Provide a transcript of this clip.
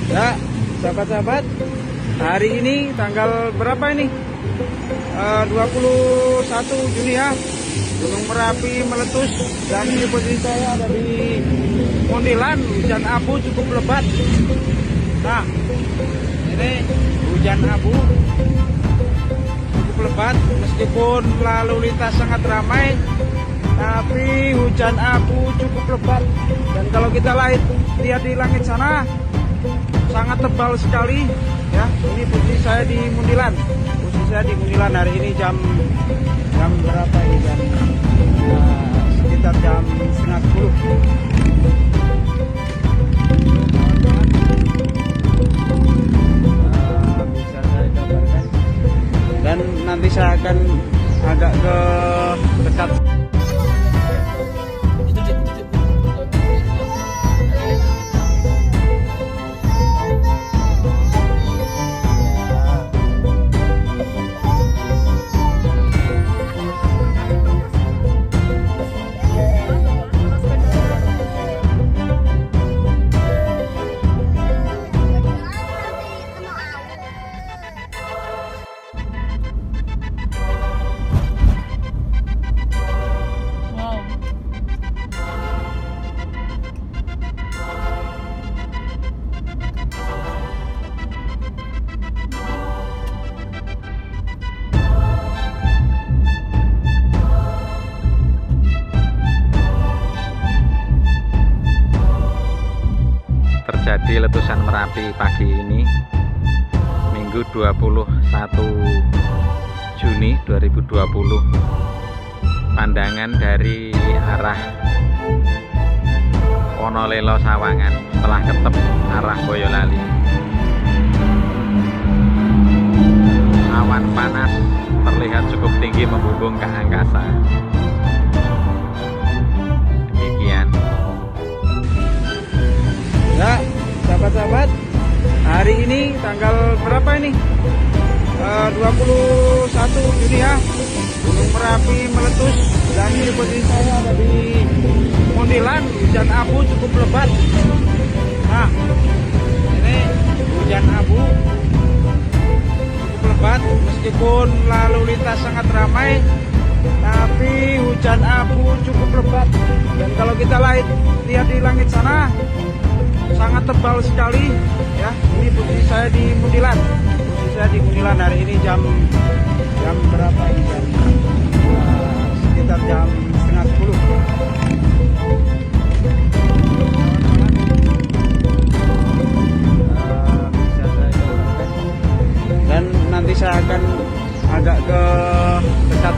Ya, sahabat-sahabat, hari ini tanggal berapa ini? 21 Juni ya. Gunung Merapi meletus dan di posisi saya ada di Mundilan. Hujan abu cukup lebat. Nah, ini hujan abu cukup lebat, meskipun lalu lintas sangat ramai, tapi hujan abu cukup lebat. Dan kalau kita lihat di langit sana, sangat tebal sekali ya. Ini posisi saya di Mundilan. Posisi saya di Mundilan hari ini jam berapa ini? Sekitar jam 9:30. Bisa saya gambarkan. Dan nanti saya akan agak ke dekat. Terjadi letusan Merapi pagi ini, Minggu 21 Juni 2020. Pandangan dari arah Wonolelo Sawangan setelah ketep arah Boyolali. Awan panas terlihat cukup tinggi membumbung ke angkasa. Demikian. Ya, sahabat-sahabat, hari ini tanggal berapa ini? 21 Juni ya. Gunung Merapi meletus dan di posisi saya ada di Mundilan. Hujan abu cukup lebat. Nah, ini hujan abu cukup lebat, meskipun lalu lintas sangat ramai, tapi hujan abu cukup lebat. Dan kalau kita lihat di langit sana, sangat tebal sekali ya. Ini posisi saya di Mundilan. Posisi saya di Mundilan hari ini jam berapa ini? Sekitar jam 9:30. Dan nanti saya akan agak ke dekat